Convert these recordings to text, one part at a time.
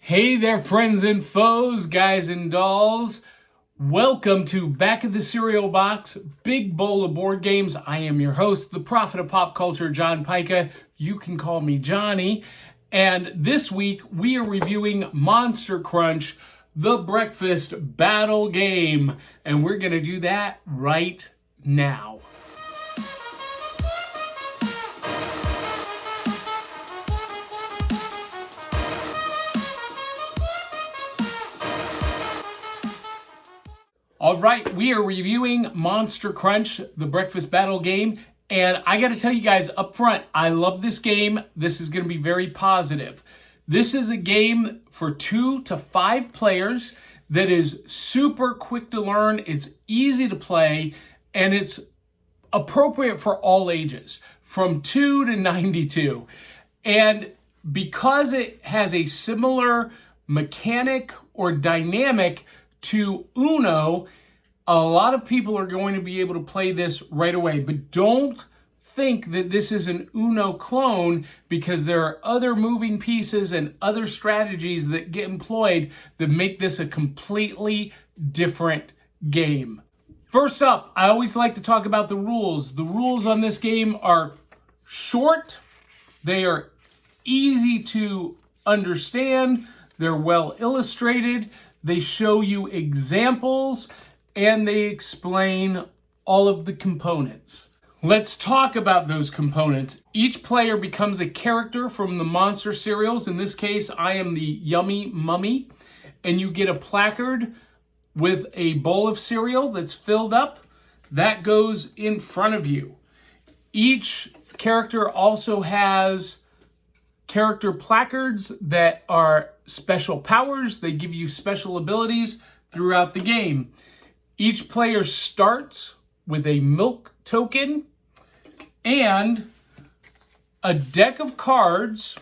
Hey there, friends and foes, guys and dolls. Welcome to Back of the Cereal Box, Big Bowl of Board Games. I am your host, the prophet of pop culture, John Pica. You can call me Johnny. And this week, we are reviewing Monster Crunch, the breakfast battle game. And we're going to do that right now. All right, we are reviewing Monster Crunch, the breakfast battle game. And I got to tell you guys up front, I love this game. This is going to be very positive. This is a game for 2 to 5 players that is super quick to learn. It's easy to play, and it's appropriate for all ages, from 2 to 92. And because it has a similar mechanic or dynamic to Uno, a lot of people are going to be able to play this right away. But don't think that this is an Uno clone, because there are other moving pieces and other strategies that get employed that make this a completely different game. First up, I always like to talk about the rules. The rules on this game are short. They are easy to understand. They're well illustrated. They show you examples, and they explain all of the components. Let's talk about those components. Each player becomes a character from the monster cereals. In this case, I am the Yummy Mummy, and you get a placard with a bowl of cereal that's filled up. That goes in front of you. Each character also has character placards that are special powers. They give you special abilities throughout the game. Each player starts with a milk token and a deck of cards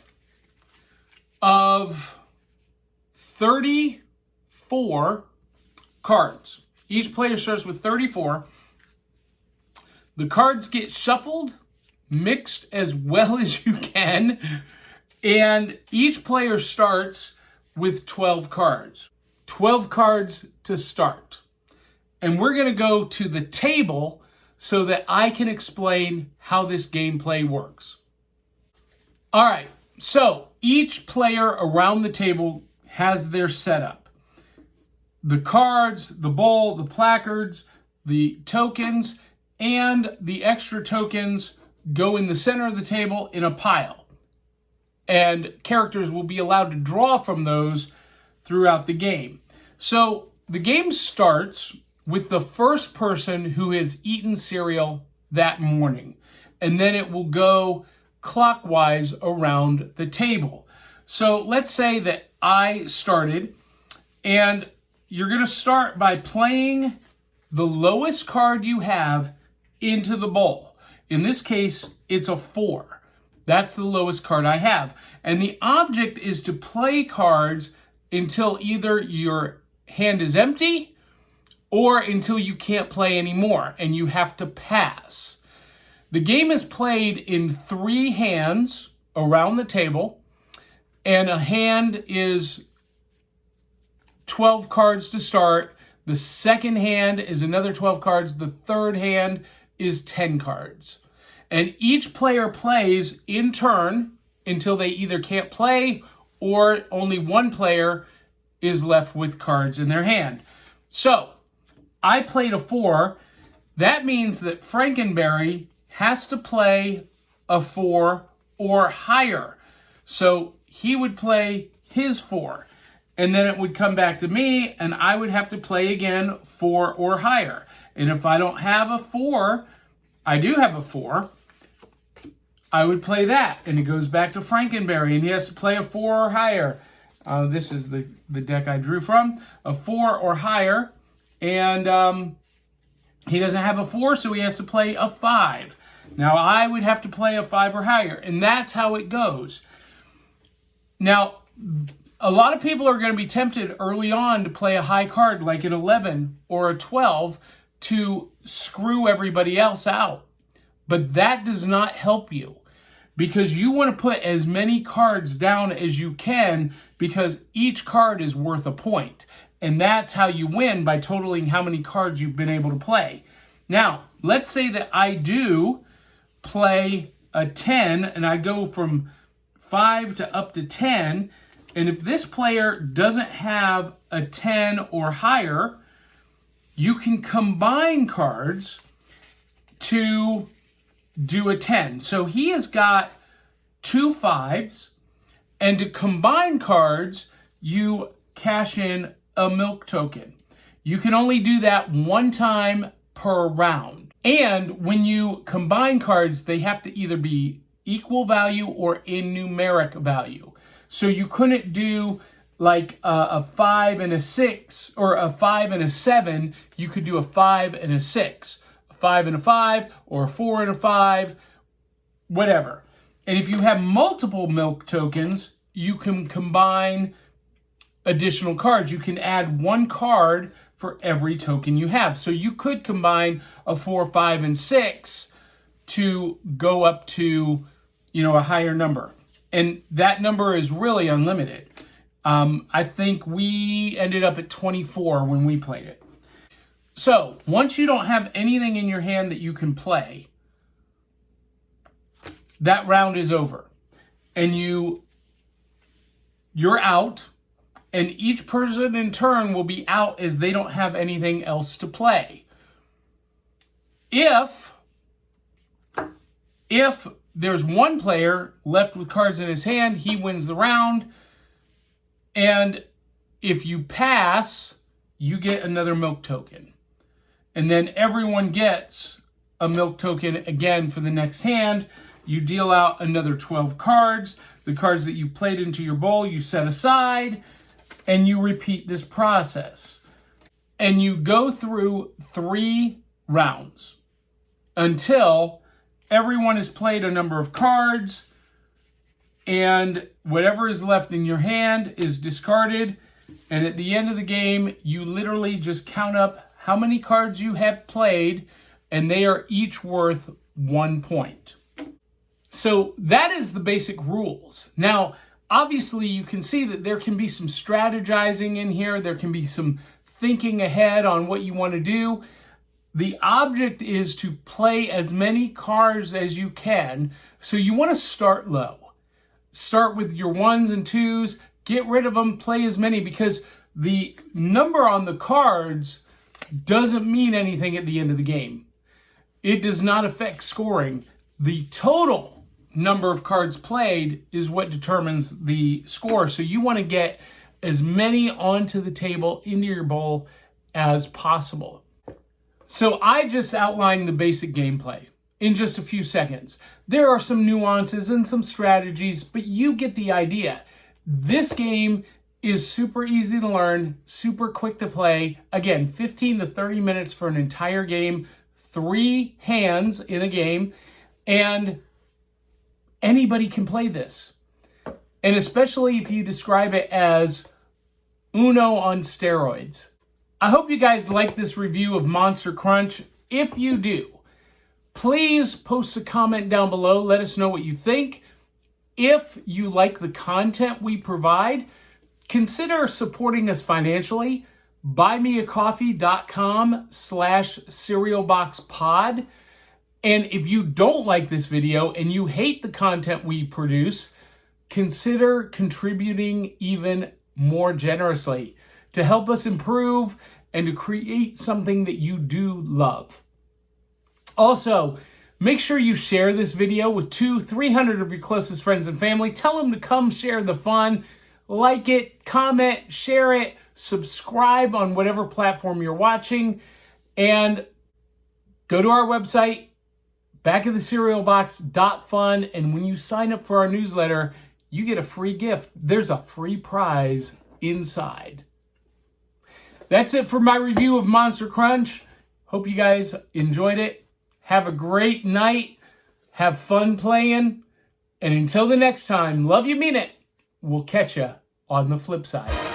of 34 cards. Each player starts with 34. The cards get shuffled, mixed as well as you can, and each player starts with 12 cards. 12 cards to start. And we're going to go to the table so that I can explain how this gameplay works. All right, so each player around the table has their setup. The cards, the bowl, the placards, the tokens, and the extra tokens go in the center of the table in a pile. And characters will be allowed to draw from those throughout the game. So the game starts with the first person who has eaten cereal that morning. And then it will go clockwise around the table. So let's say that I started, and you're going to start by playing the lowest card you have into the bowl. In this case, it's a 4. That's the lowest card I have. And the object is to play cards until either your hand is empty or until you can't play anymore and you have to pass. The game is played in 3 hands around the table, and a hand is 12 cards to start. The second hand is another 12 cards. The third hand is 10 cards. And each player plays in turn until they either can't play or only one player is left with cards in their hand. So, I played a 4. That means that Frankenberry has to play a 4 or higher. So, he would play his 4. And then it would come back to me, and I would have to play again 4 or higher. And if I don't have a 4, I do have a 4, I would play that, and it goes back to Frankenberry, and he has to play a 4 or higher. This is the deck I drew from, a 4 or higher, and he doesn't have a 4, so he has to play a 5. Now, I would have to play a 5 or higher, and that's how it goes. Now, a lot of people are going to be tempted early on to play a high card, like an 11 or a 12, to screw everybody else out. But that does not help you. because you want to put as many cards down as you can, because each card is worth a point. And that's how you win, by totaling how many cards you've been able to play. Now, let's say that I do play a 10 and I go from 5 to up to 10. And if this player doesn't have a 10 or higher, you can combine cards to do a 10. So he has got 2 5s, and to combine cards, you cash in a milk token. You can only do that one time per round. And when you combine cards, they have to either be equal value or in numeric value. So you couldn't do like a 5 and a 6, or a 5 and a 7. You could do a 5 and a 6, a 5 and a 5, or a 4 and a 5, whatever. And if you have multiple milk tokens, you can combine additional cards. You can add 1 card for every token you have. So you could combine a 4, 5, and 6 to go up to, a higher number. And that number is really unlimited. I think we ended up at 24 when we played it. So once you don't have anything in your hand that you can play, that round is over. And you're out. And each person in turn will be out as they don't have anything else to play. If there's one player left with cards in his hand, he wins the round. And if you pass, you get another milk token. And then everyone gets a milk token again for the next hand. You deal out another 12 cards. The cards that you've played into your bowl, you set aside. And you repeat this process. And you go through 3 rounds until everyone has played a number of cards, and whatever is left in your hand is discarded. And at the end of the game, you literally just count up how many cards you have played, and they are each worth 1 point. So that is the basic rules. Now, obviously, you can see that there can be some strategizing in here. There can be some thinking ahead on what you want to do. The object is to play as many cards as you can. So you want to start low. Start with your 1s and 2s. Get rid of them. Play as many, because the number on the cards doesn't mean anything at the end of the game. It does not affect scoring. The total number of cards played is what determines the score. So you want to get as many onto the table into your bowl as possible. So I just outlined the basic gameplay in just a few seconds. There are some nuances and some strategies, but you get the idea. This game is super easy to learn, super quick to play. Again, 15 to 30 minutes for an entire game, 3 hands in a game, and anybody can play this. And especially if you describe it as Uno on steroids. I hope you guys like this review of Monster Crunch. If you do, please post a comment down below. Let us know what you think. If you like the content we provide, consider supporting us financially. buymeacoffee.com/cerealboxpod. And if you don't like this video and you hate the content we produce, consider contributing even more generously to help us improve and to create something that you do love. Also, make sure you share this video with 200-300 of your closest friends and family. Tell them to come share the fun. Like it, comment, share it, subscribe on whatever platform you're watching, and go to our website, backofthecerealbox.fun, and when you sign up for our newsletter, you get a free gift. There's a free prize inside. That's it for my review of Monster Crunch. Hope you guys enjoyed it. Have a great night. Have fun playing. And until the next time, love you, mean it. We'll catch you on the flip side.